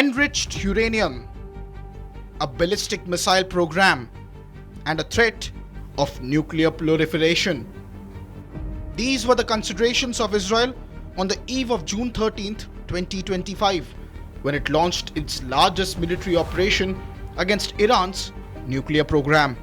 enriched uranium, a ballistic missile program, and a threat of nuclear proliferation. These were the considerations of Israel on the eve of June 13th, 2025, when it launched its largest military operation against Iran's nuclear program.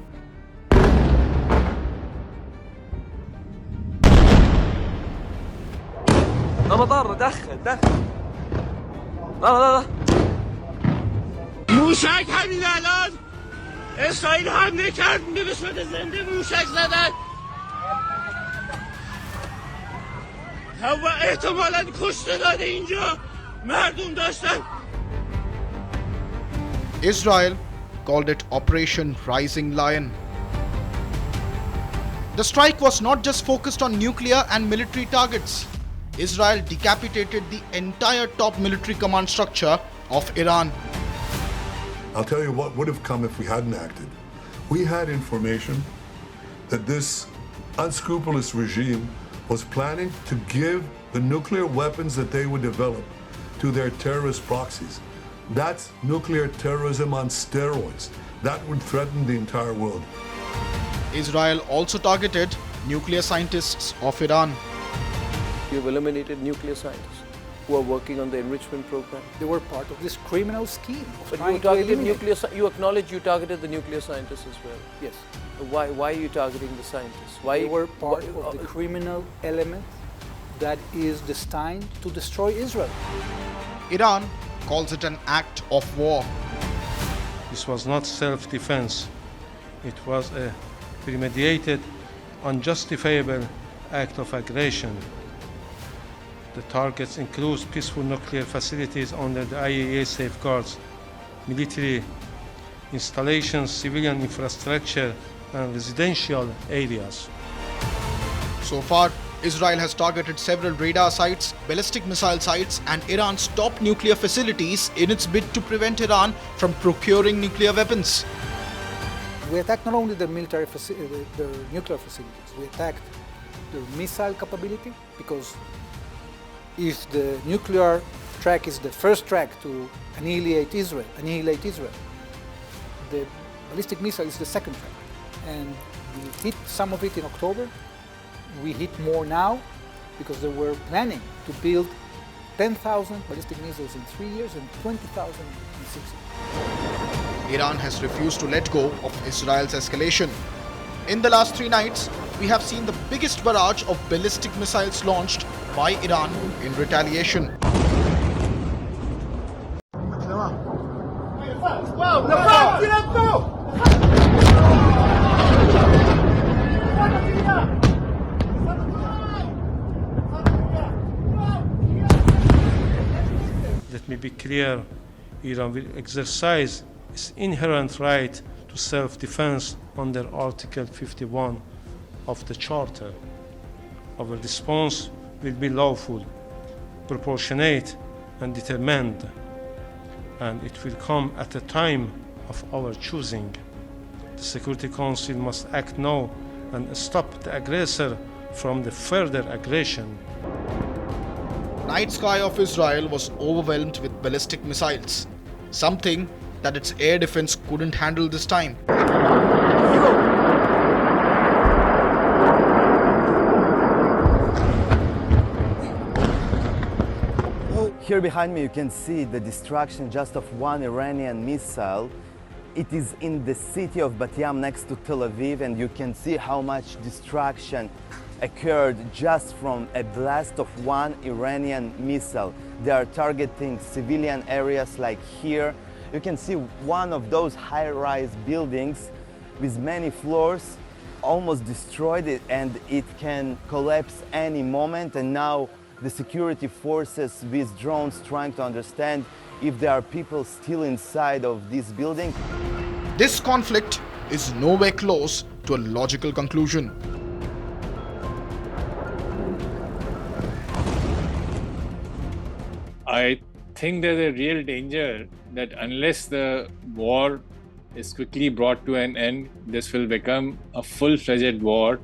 موشک همین الان اسرائیل حمله کرد به صورت زنده موشک زدن و احتمالاً کشته داده اینجا مردم داشتن. Israel called it Operation Rising Lion. The strike was not just focused on nuclear and military targets. Israel decapitated the entire top military command structure of Iran. I'll tell you what would have come if we hadn't acted. We had information that this unscrupulous regime was planning to give the nuclear weapons that they would develop to their terrorist proxies. That's nuclear terrorism on steroids. That would threaten the entire world. Israel also targeted nuclear scientists of Iran. You've eliminated nuclear scientists who are working on the enrichment program. They were part of this criminal scheme of But trying you to targeted eliminate. you acknowledge you targeted the nuclear scientists as well. Yes, Why are you targeting the scientists? Why they were part of the criminal element that is destined to destroy Israel. Iran calls it an act of war. This was not self-defense. It was a premeditated, unjustifiable act of aggression. The targets include peaceful nuclear facilities under the IAEA safeguards, military installations, civilian infrastructure, and residential areas. So far, Israel has targeted several radar sites, ballistic missile sites, and Iran's top nuclear facilities in its bid to prevent Iran from procuring nuclear weapons. We attacked not only the nuclear facilities, we attacked the missile capability, because if the nuclear track is the first track to annihilate Israel, the ballistic missile is the second track. And we hit some of it in October. We hit more now because they were planning to build 10,000 ballistic missiles in 3 years and 20,000 in 6 years. Iran has refused to let go of Israel's escalation. In the last 3 nights, we have seen the biggest barrage of ballistic missiles launched by Iran in retaliation. Let me be clear, Iran will exercise its inherent right to self-defense under Article 51 of the Charter. Our response will be lawful, proportionate, and determined, and it will come at a time of our choosing. The Security Council must act now and stop the aggressor from the further aggression. Night sky of Israel was overwhelmed with ballistic missiles, something that its air defense couldn't handle this time. Here behind me you can see the destruction just of one Iranian missile. It is in the city of Bat Yam next to Tel Aviv, and you can see how much destruction occurred just from a blast of one Iranian missile. They are targeting civilian areas like here. You can see one of those high-rise buildings with many floors almost destroyed, and it can collapse any moment. And now the security forces with drones trying to understand if there are people still inside of this building. This conflict is nowhere close to a logical conclusion. I think there's a real danger that unless the war is quickly brought to an end, this will become a full-fledged war.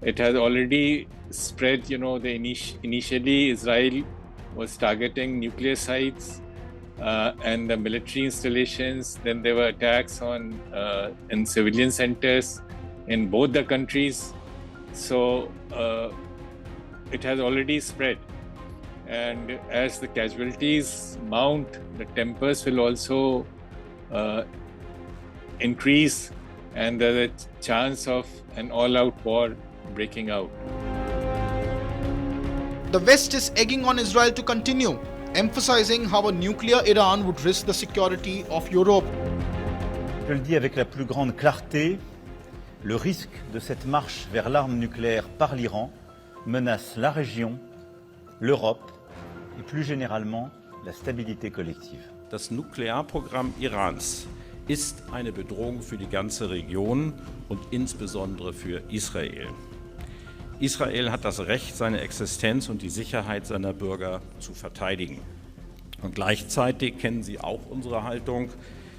It has already spread, initially Israel was targeting nuclear sites and the military installations. Then there were attacks on in civilian centers in both the countries. So it has already spread. And as the casualties mount, the tempers will also increase, and there's a chance of an all-out war breaking out. The West is egging on Israel to continue, emphasizing how a nuclear Iran would risk the security of Europe. Je le dis avec la plus grande clarté, le risque de cette marche vers l'arme nucléaire par l'Iran menace la région, l'Europe et plus généralement la stabilité collective. Das Nuklearprogramm Irans ist eine Bedrohung für die ganze Region und insbesondere für Israel. Israel hat das Recht, seine Existenz und die Sicherheit seiner Bürger zu verteidigen. Und gleichzeitig kennen Sie auch unsere Haltung.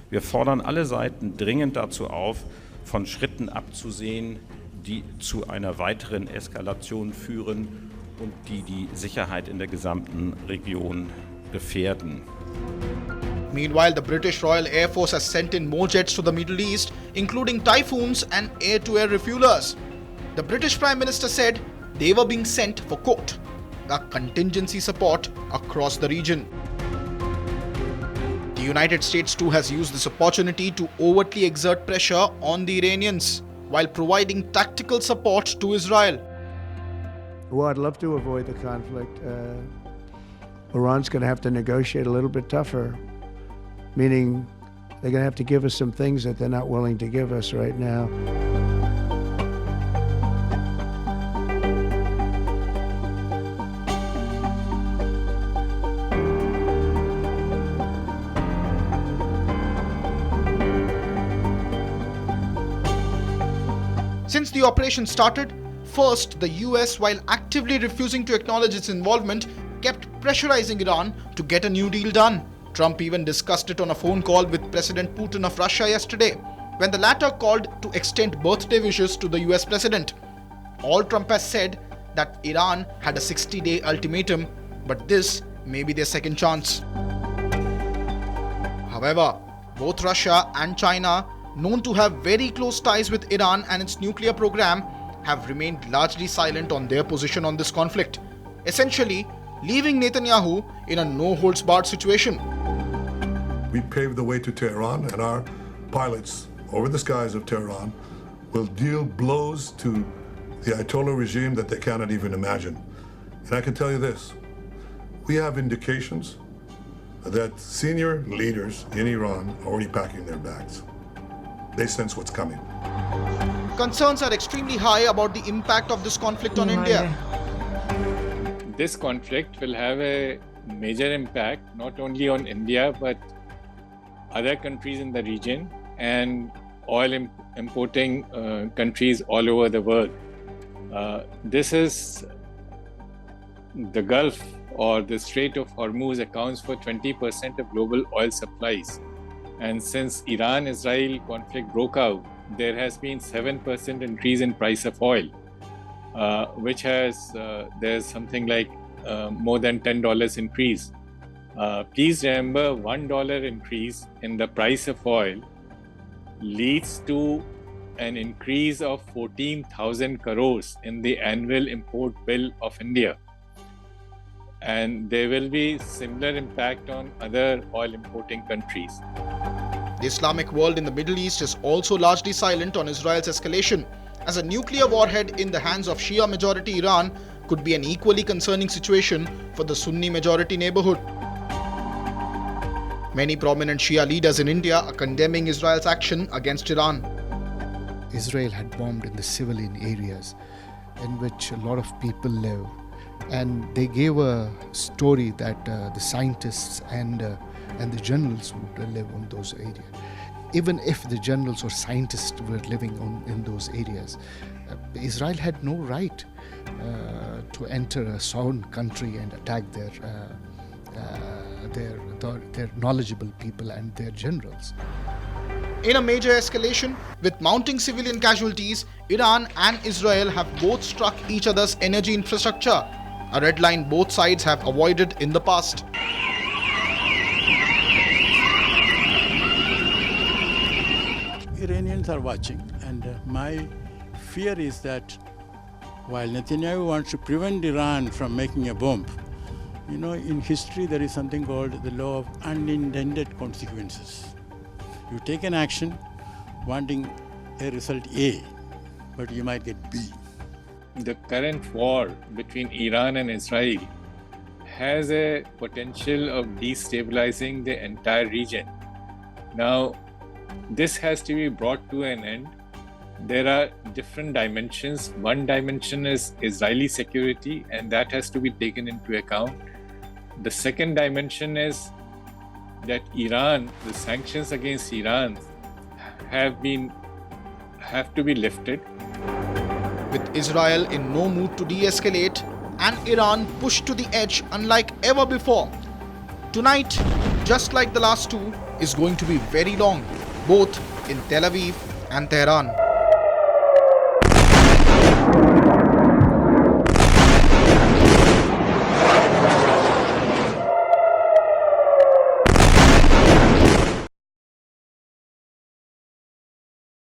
Wir fordern alle Seiten dringend dazu auf, von Schritten abzusehen, die zu einer weiteren Eskalation führen und die die Sicherheit in der gesamten Region gefährden. Meanwhile, the British Royal Air Force has sent in more jets to the Middle East, including Typhoons and air-to-air refuelers. The British Prime Minister said they were being sent for, quote, the contingency support across the region. The United States too has used this opportunity to overtly exert pressure on the Iranians while providing tactical support to Israel. Well, I'd love to avoid the conflict. Iran's going to have to negotiate a little bit tougher, meaning they're going to have to give us some things that they're not willing to give us right now. Since the operation started, first the US, while actively refusing to acknowledge its involvement, kept pressurizing Iran to get a new deal done. Trump even discussed it on a phone call with President Putin of Russia yesterday, when the latter called to extend birthday wishes to the US president. All Trump has said that Iran had a 60-day ultimatum, but this may be their second chance. However, both Russia and China, known to have very close ties with Iran and its nuclear program, have remained largely silent on their position on this conflict, essentially leaving Netanyahu in a no-holds-barred situation. We paved the way to Tehran, and our pilots over the skies of Tehran will deal blows to the Ayatollah regime that they cannot even imagine. And I can tell you this, we have indications that senior leaders in Iran are already packing their bags. They sense what's coming. Concerns are extremely high about the impact of this conflict on India. This conflict will have a major impact not only on India but other countries in the region and oil importing countries all over the world. This is the Gulf or the Strait of Hormuz accounts for 20% of global oil supplies. And since Iran-Israel conflict broke out, there has been 7% increase in price of oil, which has, there's something like more than $10 increase. Please remember, $1 increase in the price of oil leads to an increase of 14,000 crores in the annual import bill of India. And there will be similar impact on other oil importing countries. The Islamic world in the Middle East is also largely silent on Israel's escalation, as a nuclear warhead in the hands of Shia-majority Iran could be an equally concerning situation for the Sunni-majority neighborhood. Many prominent Shia leaders in India are condemning Israel's action against Iran. Israel had bombed in the civilian areas in which a lot of people live, and they gave a story that the scientists and the generals would live on those areas. Even if the generals or scientists were living in those areas, Israel had no right to enter a sovereign country and attack their knowledgeable people and their generals. In a major escalation, with mounting civilian casualties, Iran and Israel have both struck each other's energy infrastructure, a red line both sides have avoided in the past. Iranians are watching, and my fear is that while Netanyahu wants to prevent Iran from making a bomb, you know, in history there is something called the law of unintended consequences. You take an action wanting a result A, but you might get B. The current war between Iran and Israel has a potential of destabilizing the entire region. Now, this has to be brought to an end. There are different dimensions. One dimension is Israeli security, and that has to be taken into account. The second dimension is that Iran, the sanctions against Iran have to be lifted. With Israel in no mood to de-escalate and Iran pushed to the edge unlike ever before, tonight, just like the last two, is going to be very long, both in Tel Aviv and Tehran.